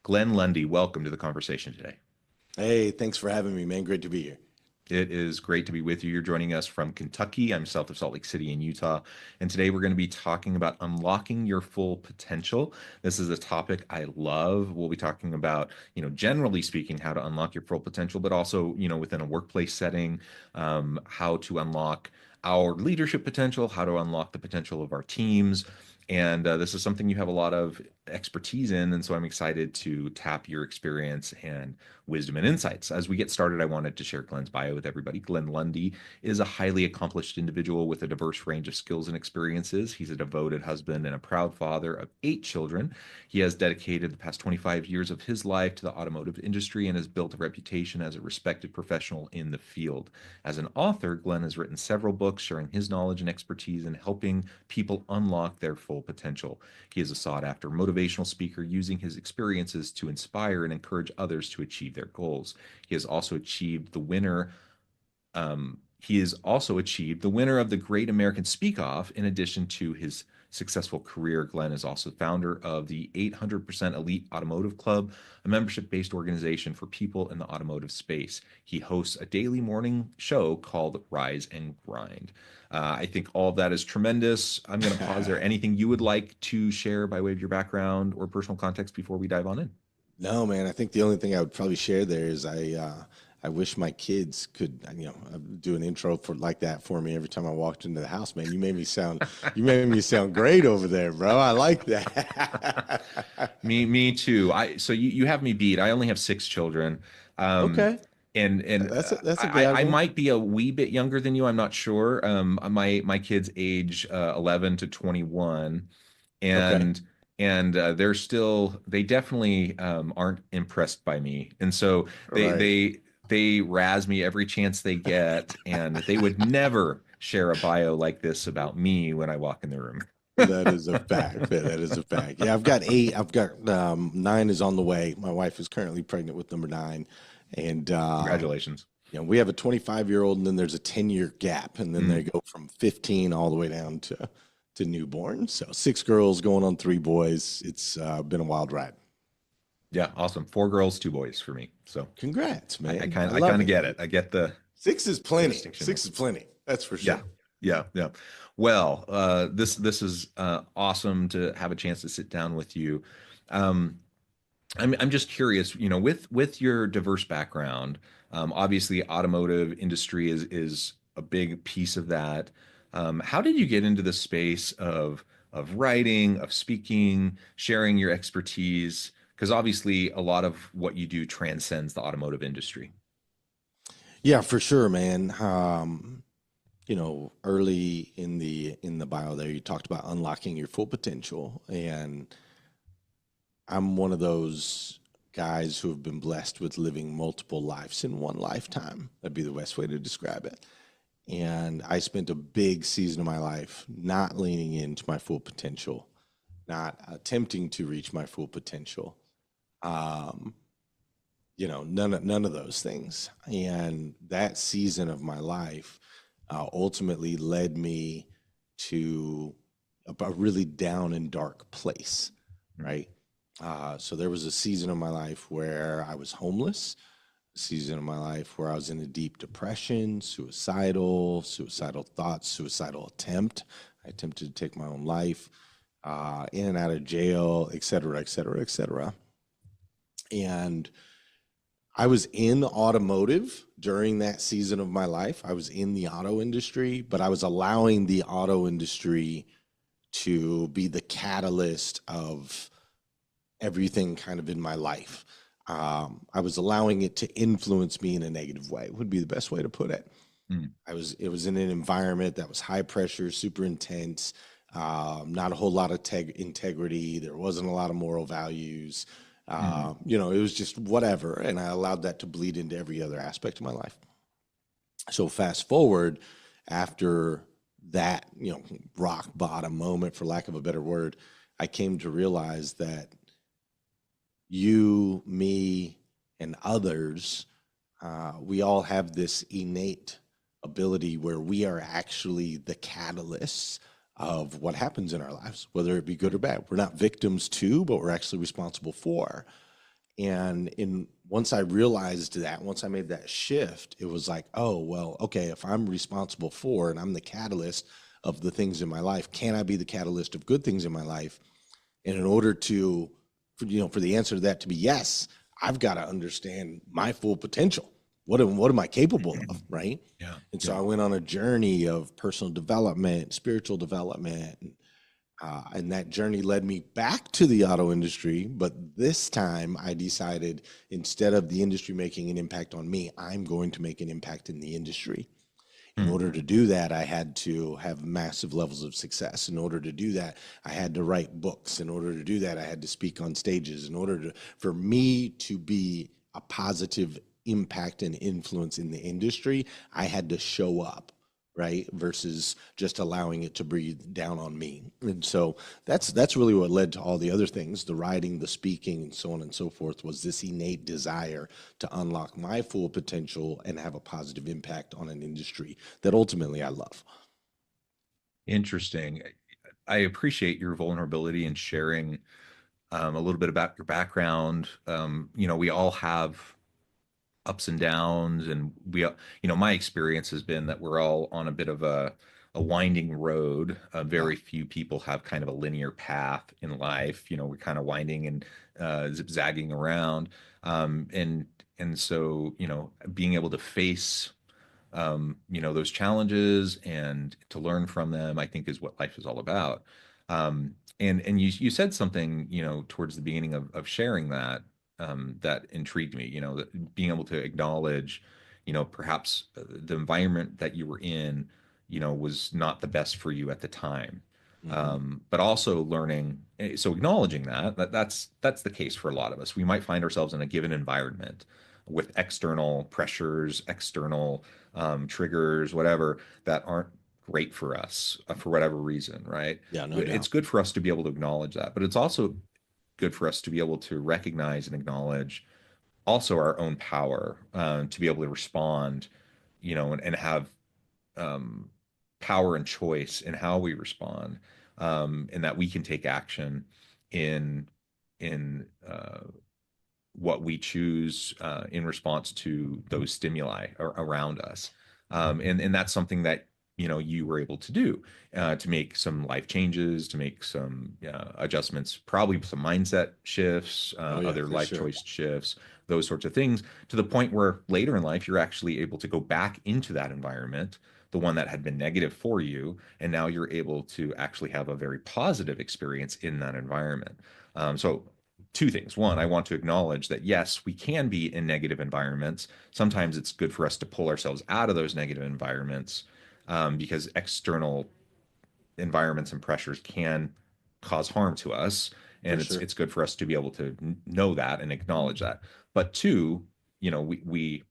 Glenn Lundy, welcome to the conversation today. Hey, thanks for having me, man. Great to be here. It is great to be with you. You're joining us from Kentucky. I'm south of Salt Lake City in Utah. And today we're going to be talking about unlocking your full potential. This is a topic I love. We'll be talking about, generally speaking, how to unlock your full potential, but also, within a workplace setting, how to unlock our leadership potential, how to unlock the potential of our teams. And this is something you have a lot of expertise in. And so I'm excited to tap your experience and wisdom and insights. As we get started, I wanted to share Glenn's bio with everybody. Glenn Lundy is a highly accomplished individual with a diverse range of skills and experiences. He's a devoted husband and a proud father of 8 children. He has dedicated the past 25 years of his life to the automotive industry and has built a reputation as a respected professional in the field. As an author, Glenn has written several books sharing his knowledge and expertise in helping people unlock their full potential. He is a sought-after motivational speaker using his experiences to inspire and encourage others to achieve their goals. He has also achieved the winner. He has also achieved the winner of the Great American Speak Off. In addition to his successful career, Glenn is also founder of the 800% Elite Automotive Club, a membership-based organization for people in the automotive space. He hosts a daily morning show called Rise and Grind. I think all of that is tremendous. I'm going to pause there. Anything you would like to share by way of your background or personal context before we dive on in? No, man, I think the only thing I would probably share there is I wish my kids could, do an intro for like that for me every time I walked into the house, man. You made me sound great over there, bro. I like that. Me too. So you have me beat. I only have 6 children. Um, Okay. and That's a I good. might be a wee bit younger than you. I'm not sure. My kids age 11 to 21, Okay. and they definitely aren't impressed by me, and so they Right. they they razz me every chance they get, and they would never share a bio like this about me when I walk in the room. That is a fact. That is a fact. Yeah, I've got eight. I've got nine is on the way. My wife is currently pregnant with number nine. And Congratulations. we have a 25-year-old, and then there's a 10-year gap, and then they Mm. go from 15 all the way down to newborn. So 6 girls going on 3 boys. It's been a wild ride. Yeah, awesome. 4 girls, 2 boys for me. So Congrats, I man. kind I I kind love of it. get it. I get Six is the plenty. distinction there. Six is plenty. That's for Yeah, sure. yeah. Well, this is awesome to have a chance to sit down with you. Um, I'm just curious, with your diverse background, obviously automotive industry is a big piece of that. How did you get into the space of writing, of speaking, sharing your expertise? Because obviously a lot of what you do transcends the automotive industry. Yeah, for sure, man. Early in the bio there, you talked about unlocking your full potential, and I'm one of those guys who have been blessed with living multiple lives in one lifetime. That'd be the best way to describe it. And I spent a big season of my life not leaning into my full potential, not attempting to reach my full potential. Um, none of those things. And that season of my life ultimately led me to a really down and dark place, right? So there was a season of my life where I was homeless, a season of my life where I was in a deep depression, suicidal thoughts, suicidal attempt. I attempted to take my own life, in and out of jail, et cetera, et cetera, et cetera. And I was in automotive during that season of my life. I was in the auto industry, but I was allowing the auto industry to be the catalyst of everything kind of in my life. I was allowing it to influence me in a negative way, would be the best way to put it. Mm, It was in an environment that was high pressure, super intense, not a whole lot of integrity. There wasn't a lot of moral values. mhm. It was just whatever. And I allowed that to bleed into every other aspect of my life. So fast forward after that, rock bottom moment, for lack of a better word, I came to realize that you, me, and others, we all have this innate ability where we are actually the catalysts of what happens in our lives, whether it be good or bad. We're not victims to, but we're actually responsible for. And in once I realized that, once I made that shift, it was like, oh, well, okay, if I'm responsible for and I'm the catalyst of the things in my life, can I be the catalyst of good things in my life? And in order to, for the answer to that to be yes, I've got to understand my full potential. What am I capable of, right? Yeah. And so Yeah. I went on a journey of personal development, spiritual development, and that journey led me back to the auto industry. But this time I decided instead of the industry making an impact on me, I'm going to make an impact in the industry. In Hmm. order to do that, I had to have massive levels of success. In order to do that, I had to write books. In order to do that, I had to speak on stages. In order for me to be a positive impact and influence in the industry, I had to show up, right? Versus just allowing it to breathe down on me. And so that's really what led to all the other things, the writing, the speaking, and so on and so forth, was this innate desire to unlock my full potential and have a positive impact on an industry that ultimately I love. Interesting. I appreciate your vulnerability and sharing a little bit about your background. We all have ups and downs, and my experience has been that we're all on a bit of a winding road. Yeah, Very few people have kind of a linear path in life. We're kind of winding and zigzagging around, and so being able to face those challenges and to learn from them, I think is what life is all about. And you said something, towards the beginning of sharing that intrigued me, that being able to acknowledge, perhaps the environment that you were in, was not the best for you at the time. hmm, But also learning, so acknowledging that's the case for a lot of us. We might find ourselves in a given environment with external pressures, external triggers, whatever, that aren't great for us for whatever reason, right? yeah, no It's doubt, good for us to be able to acknowledge that, but it's also good for us to be able to recognize and acknowledge also our own power, to be able to respond, and have um, power and choice in how we respond, and that we can take action in in what we choose in response to those stimuli around us. And that's something that you were able to do, to make some life changes, to make some adjustments, probably some mindset shifts, oh yeah, other for life sure, choice shifts, those sorts of things, to the point where later in life you're actually able to go back into that environment, the one that had been negative for you, and now you're able to actually have a very positive experience in that environment. So two things. One, I want to acknowledge that yes, we can be in negative environments. Sometimes it's good for us to pull ourselves out of those negative environments, because external environments and pressures can cause harm to us, for and it's sure, it's good for us to be able to know that and acknowledge that. But two, we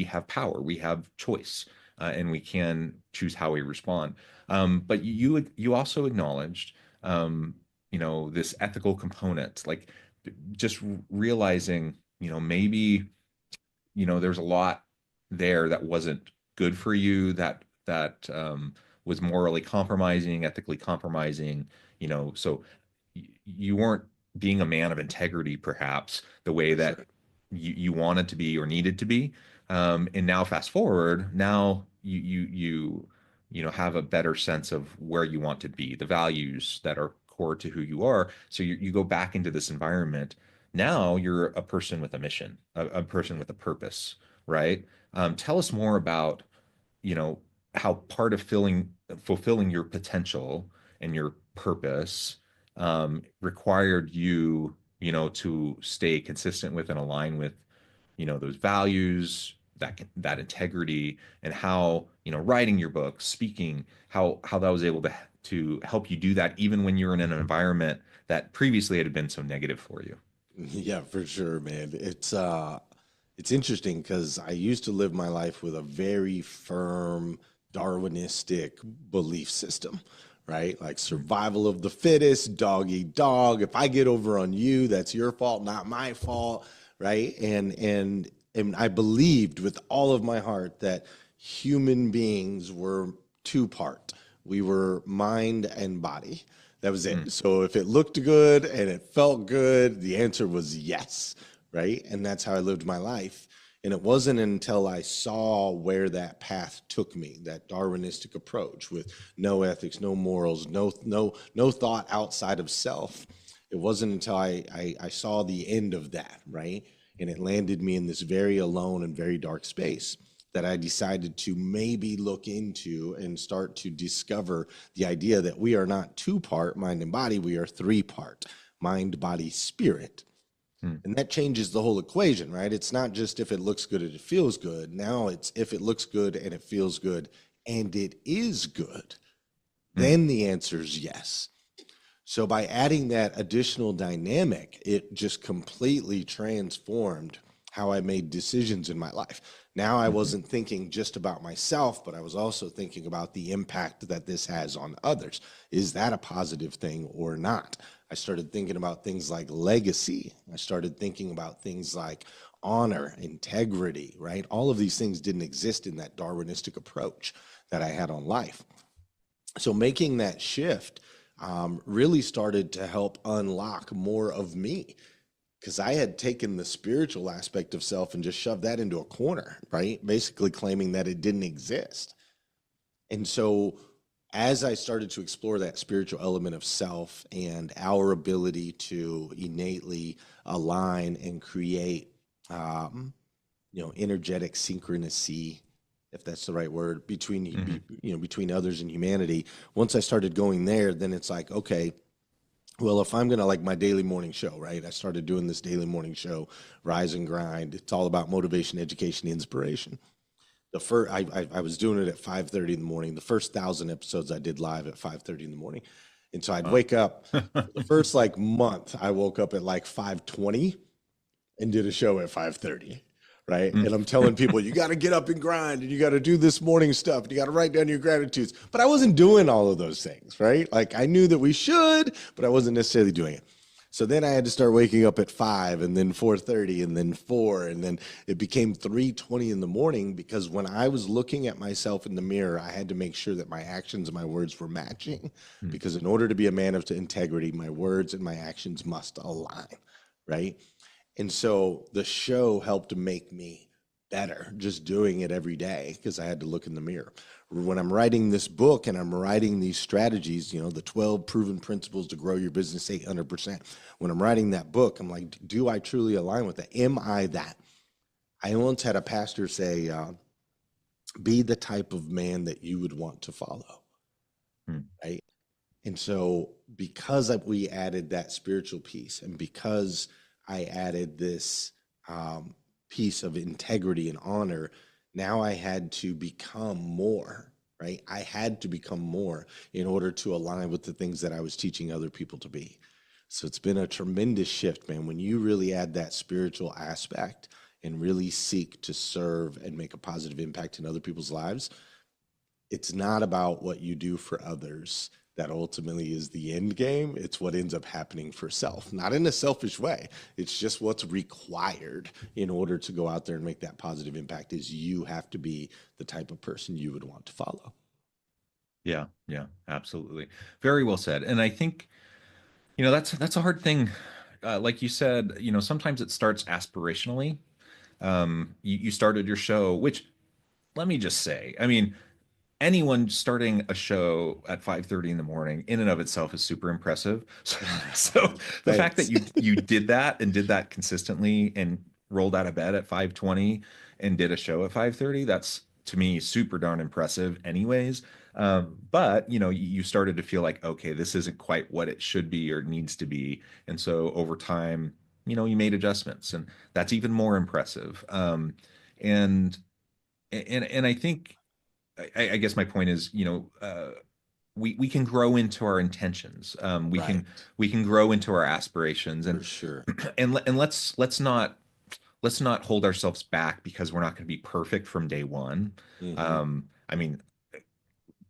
have power, we have choice, and we can choose how we respond. But you also acknowledged, this ethical component, like just realizing, maybe, there's a lot there that wasn't good for you, that was morally compromising, ethically compromising, so you weren't being a man of integrity, perhaps the way for that sure. you wanted to be or needed to be. And now fast forward, now have a better sense of where you want to be, the values that are core to who you are. So you go back into this environment. Now you're a person with a mission, a person with a purpose, right? Tell us more about, you know, how part of fulfilling your potential and your purpose required you, to stay consistent with and align with, those values, that integrity, and how, writing your book, speaking, how that was able to help you do that even when you're in an environment that previously had been so negative for you. Yeah, for sure, man. It's interesting because I used to live my life with a very firm Darwinistic belief system, right? Like survival of the fittest, dog eat dog. If I get over on you, that's your fault, not my fault, right? And I believed with all of my heart that human beings were two part. We were mind and body. That was Mm, it. So if it looked good and it felt good, the answer was yes, right? And that's how I lived my life. And it wasn't until I saw where that path took me, that Darwinistic approach with no ethics, no morals, no thought outside of self. It wasn't until I saw the end of that, right? And it landed me in this very alone and very dark space that I decided to maybe look into and start to discover the idea that we are not two part mind and body, we are three part mind, body, spirit. Hmm. And that changes the whole equation, right? It's not just if it looks good and it feels good. Now it's if it looks good and it feels good and it is good, Hmm. then the answer is yes. So by adding that additional dynamic, it just completely transformed how I made decisions in my life. Now I Mhm. wasn't thinking just about myself, but I was also thinking about the impact that this has on others. Is that a positive thing or not? I started thinking about things like legacy. I started thinking about things like honor, integrity, right? All of these things didn't exist in that Darwinistic approach that I had on life. So making that shift really started to help unlock more of me because I had taken the spiritual aspect of self and just shoved that into a corner, right? Basically claiming that it didn't exist. And so as I started to explore that spiritual element of self and our ability to innately align and create, um, energetic synchronicity, if that's the right word, Mhm. between others and humanity. Once I started going there, then it's like, okay, well, if I'm gonna like my daily morning show, right? I started doing this daily morning show, Rise and Grind. It's all about motivation, education, inspiration. The first, I was doing it at 5:30 in the morning. The first 1,000 episodes I did live at 5:30 in the morning, and so I'd Wow. wake up for the first like month. I woke up at like 5:20 and did a show at 5:30, right? Mm. And I'm telling people, you got to get up and grind and you got to do this morning stuff and you got to write down your gratitudes. But I wasn't doing all of those things, right? Like I knew that we should, but I wasn't necessarily doing it. So then I had to start waking up at 5 and then 4:30 and then 4 and then it became 3:20 in the morning because when I was looking at myself in the mirror, I had to make sure that my actions and my words were matching Mm. because in order to be a man of integrity, my words and my actions must align, right? And so the show helped make me better just doing it every day because I had to look in the mirror. When I'm writing this book and I'm writing these strategies, the 12 proven principles to grow your business 800%. When I'm writing that book, I'm like, do I truly align with that? Am I that? I once had a pastor say, be the type of man that you would want to follow, Mm. right? And so, because we added that spiritual piece, and because I added this um, piece of integrity and honor, now I had to become more, right? I had to become more in order to align with the things that I was teaching other people to be. So, it's been a tremendous shift, man. When you really add that spiritual aspect and really seek to serve and make a positive impact in other people's lives, it's not about what you do for others that ultimately is the end game. It's what ends up happening for self, not in a selfish way. It's just what's required in order to go out there and make that positive impact is you have to be the type of person you would want to follow. Yeah, yeah, absolutely. Very well said. And I think, that's a hard thing. Like you said, sometimes it starts aspirationally. You started your show, which let me just say, I mean, anyone starting a show at 5:30 in the morning in and of itself is super impressive. So, the fact that Thanks. you did that and did that consistently and rolled out of bed at 5:20 and did a show at 5:30, that's to me super darn impressive anyways. But you started to feel like, okay, this isn't quite what it should be or needs to be. And so over time, you made adjustments and that's even more impressive. And and I think I guess my point is, we can grow into our intentions. Right. We can grow into our aspirations, For and sure. and let's not hold ourselves back because we're not going to be perfect from day one. Hmm. I mean,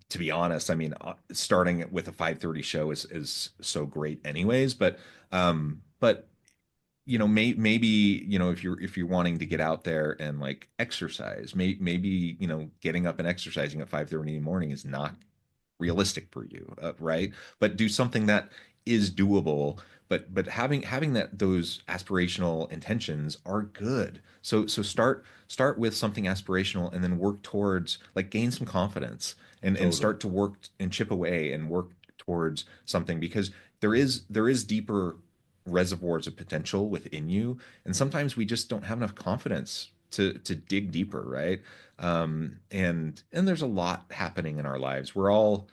to be honest, I mean, starting with a 5:30 show is so great, anyways. But maybe if you're wanting to get out there and like exercise, maybe getting up and exercising at 5:30 in the morning is not realistic for you, right? But do something that is doable, but having that those aspirational intentions are good. So start with something aspirational and then work towards, like, gain some confidence and Totally. start to work and chip away and work towards something, because there is deeper reservoirs of potential within you, and sometimes we just don't have enough confidence to dig deeper, right? And there's a lot happening in our lives. We're all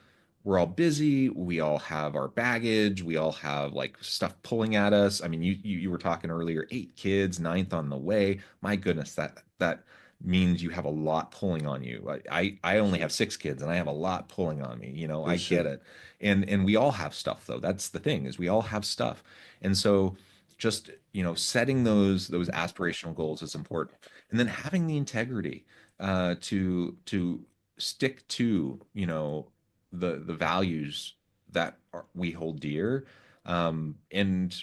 busy. We all have our baggage. We all have like stuff pulling at us. I mean, you were talking earlier, 8 kids, ninth on the way. My goodness, that means you have a lot pulling on you. I only have 6 kids and I have a lot pulling on me. For I get sure. it. And we all have stuff though. That's the thing, is we all have stuff. And so just, setting those aspirational goals is important. And then having the integrity to stick to, the values that we hold dear. And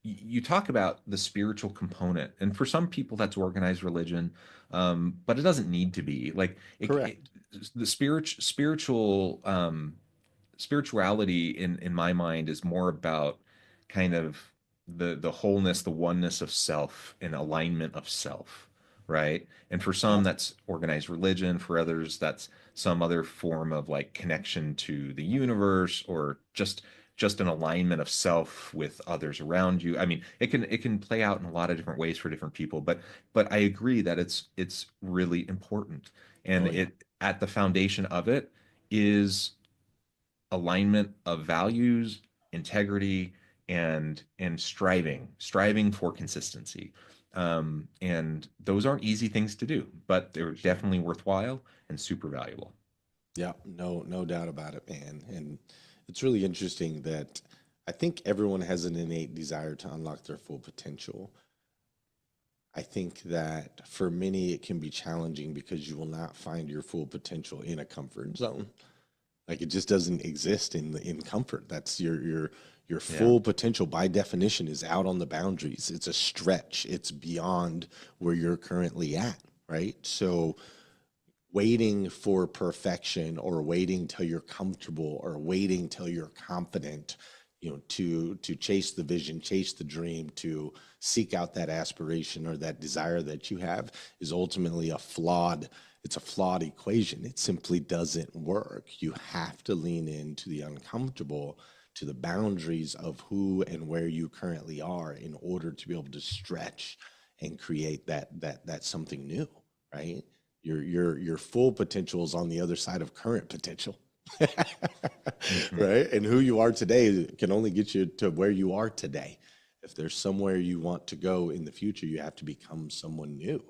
you talk about the spiritual component, and for some people that's organized religion, but it doesn't need to be like Correct. the spirituality in my mind is more about kind of the wholeness, the oneness of self and alignment of self, right? And for some Yep. that's organized religion, for others that's some other form of like connection to the universe, or just an alignment of self with others around you. I mean, it can play out in a lot of different ways for different people, but I agree that it's really important. And Oh yeah. it at the foundation of it is alignment of values, integrity, and striving for consistency. And those aren't easy things to do, but they're definitely worthwhile and super valuable. Yeah, no doubt about it, man. And it's really interesting that I think everyone has an innate desire to unlock their full potential. I think that for many, it can be challenging because you will not find your full potential in a comfort zone. Like it just doesn't exist in comfort. That's your Yeah. full potential by definition is out on the boundaries. It's a stretch. It's beyond where you're currently at, right? So waiting for perfection or waiting till you're comfortable or waiting till you're confident, to chase the vision, chase the dream, to seek out that aspiration or that desire that you have is ultimately it's a flawed equation. It simply doesn't work. You have to lean into the uncomfortable, to the boundaries of who and where you currently are in order to be able to stretch and create that something new, right? Your full potential is on the other side of current potential. Mhm. Right? And who you are today can only get you to where you are today. If there's somewhere you want to go in the future, you have to become someone new.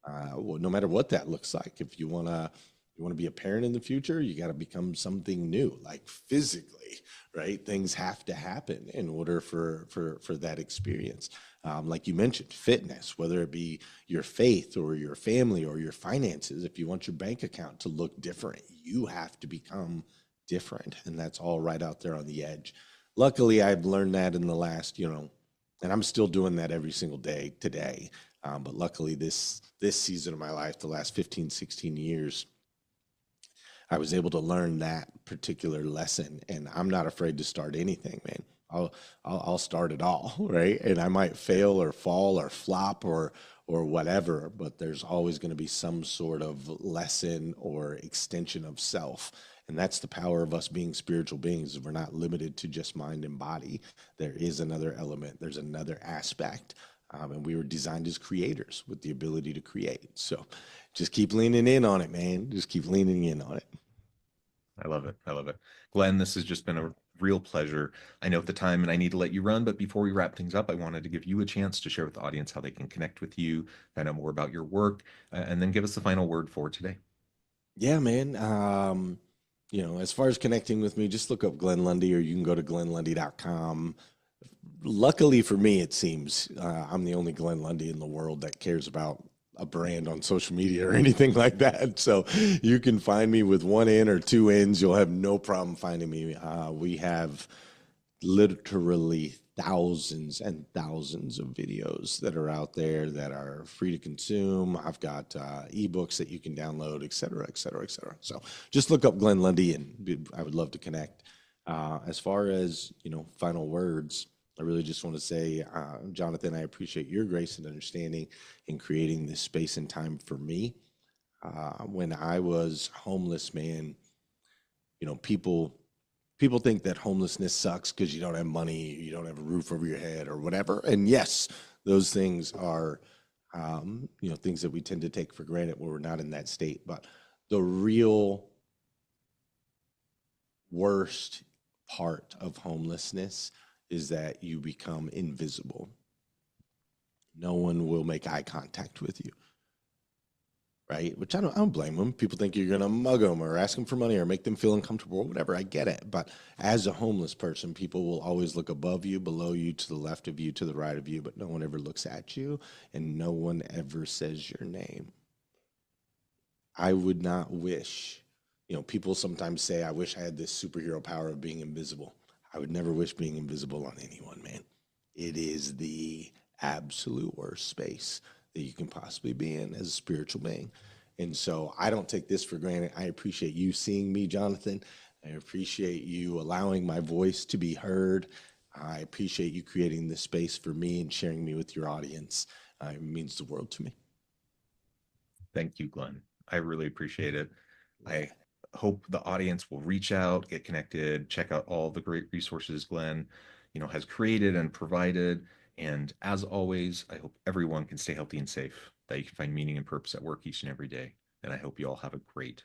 Well, no matter what that looks like. If you want to be a parent in the future, you got to become something new, like physically, right? Things have to happen in order for that experience. Like you mentioned, fitness, whether it be your faith or your family or your finances. If you want your bank account to look different, you have to become different, and that's all right out there on the edge. Luckily, I've learned that in the last, and I'm still doing that every single day today. But luckily, this season of my life, the last 15, 16 years, I was able to learn that particular lesson, and I'm not afraid to start anything, man. I'll start it all, right? And I might Yeah. fail or fall or flop or whatever, but there's always going to be some sort of lesson or extension of self. And that's the power of us being spiritual beings. We're not limited to just mind and body. There is another element, there's another aspect. And we were designed as creators with the ability to create. So just keep leaning in on it, man. Just keep leaning in on it. I love it. I love it. Glenn, this has just been a real pleasure. I know at the time and I need to let you run, but before we wrap things up, I wanted to give you a chance to share with the audience how they can connect with you, find out more about your work, and then give us the final word for today. Yeah, man. As far as connecting with me, just look up Glenn Lundy or you can go to glennlundy.com. Luckily for me, it seems I'm the only Glenn Lundy in the world that cares about a brand on social media or anything like that. So you can find me with one N or two N's. You'll have no problem finding me. We have literally thousands and thousands of videos that are out there that are free to consume. I've got ebooks that you can download, et cetera, et cetera, et cetera. So just look up Glenn Lundy and I would love to connect. As far as, final words, I really just want to say, Jonathan, I appreciate your grace and understanding in creating this space and time for me. When I was homeless, man, people think that homelessness sucks because you don't have money, you don't have a roof over your head, or whatever. And yes, those things are, things that we tend to take for granted when we're not in that state. But the real worst part of homelessness is that you become invisible. No one will make eye contact with you, right? Which I don't blame them. People think you're gonna mug them or ask them for money or make them feel uncomfortable, or whatever. I get it, but as a homeless person, people will always look above you, below you, to the left of you, to the right of you, but no one ever looks at you, and no one ever says your name. I would not wish, people sometimes say, I wish I had this superhero power of being invisible. I would never wish being invisible on anyone, man. It is the absolute worst space that you can possibly be in as a spiritual being. And so I don't take this for granted. I appreciate you seeing me, Jonathan. I appreciate you allowing my voice to be heard. I appreciate you creating this space for me and sharing me with your audience. It means the world to me. Thank you, Glenn. I really appreciate it. Yeah. I hope the audience will reach out, get connected, check out all the great resources Glenn, has created and provided. And as always, I hope everyone can stay healthy and safe, that you can find meaning and purpose at work each and every day. And I hope you all have a great